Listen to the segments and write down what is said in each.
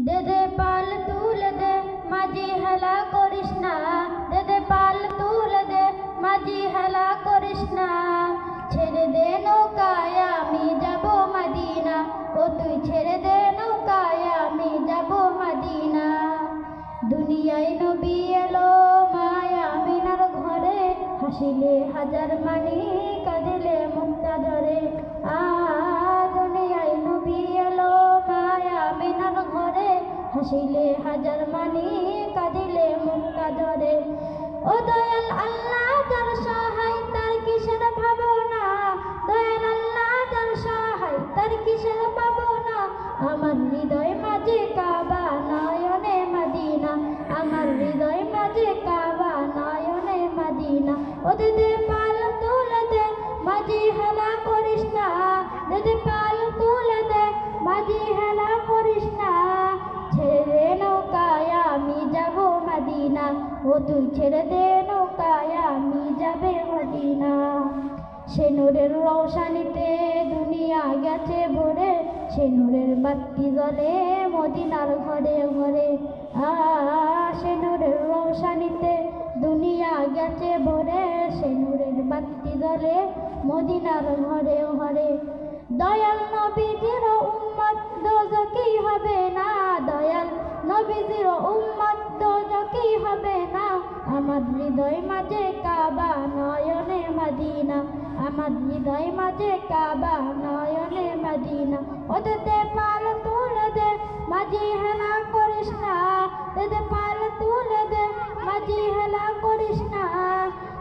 দে দে পাল তুলে দে মাঝি হেলা করিস না, দে দে পাল তুলে দে মাঝি হেলা করিস না। ছেড়ে দে নৌকায় আমি যাব মদিনা, ও তুই ছেড়ে দে নৌকায় আমি যাব মদিনা। দুনিয়ায় নবী এলো মায়া আমিনার ঘরে, হাসিলে হাজার মানি কাঁদিলে মুক্তা ধরে। দুনিয়ায় নবী এলো মায়া আমিনার ঘরে, হাসিলে হাজার মানি কাঁদিলে মুক্তা ধরে। ও দয়াল আল্লাহ যার সহায় তার কিসের ভাবনা, দয়াল আল্লাহ যার সহায় তার কিসের ভাবনা। আমার হৃদয় মাঝে কাবা নয়নে মদিনা, আমার হৃদয় মাঝে কাবা নয়নে মদিনা। ও দে দে পাল তুলে দে মাঝি হেলা করিস না, দে দে পাল তুলে দে মাঝি হেলা করিস না। ছেড়ে দে নৌকায় আমি যাব মদিনা, ও তুই ছেড়ে দে নৌকায় আমি যাবে মদিনা। সে নূরের রৌশানিতে দুনিয়া গেছে ভরে, সে নূরের বাতি জ্বলে মদিনার ঘরে ঘরে। সে নূরের রৌশানিতে দুনিয়া গেছে ভরে, সে নূরের বাতি জ্বলে মদিনার ঘরে ঘরে। দয়াল নবীজির উম্মত দোজখী হবে না, দয়াল নবীজির উম্মত দোজখী হবে না। আমার হৃদয় মাঝে কাবা নয়নে মদিনা, আমার হৃদয় মাঝে কাবা নয়নে মদিনা। ও দে দে পাল তুলে দে মাঝি হেলা করিস না, দে দে পাল তুলে দে মাঝি হেলা করিস না।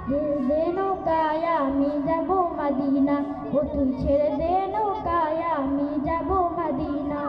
দে দে নৌকায় আমি যাব মদিনা, ও তুই ছেড়ে দে নৌকায় আমি যাব মদিনা।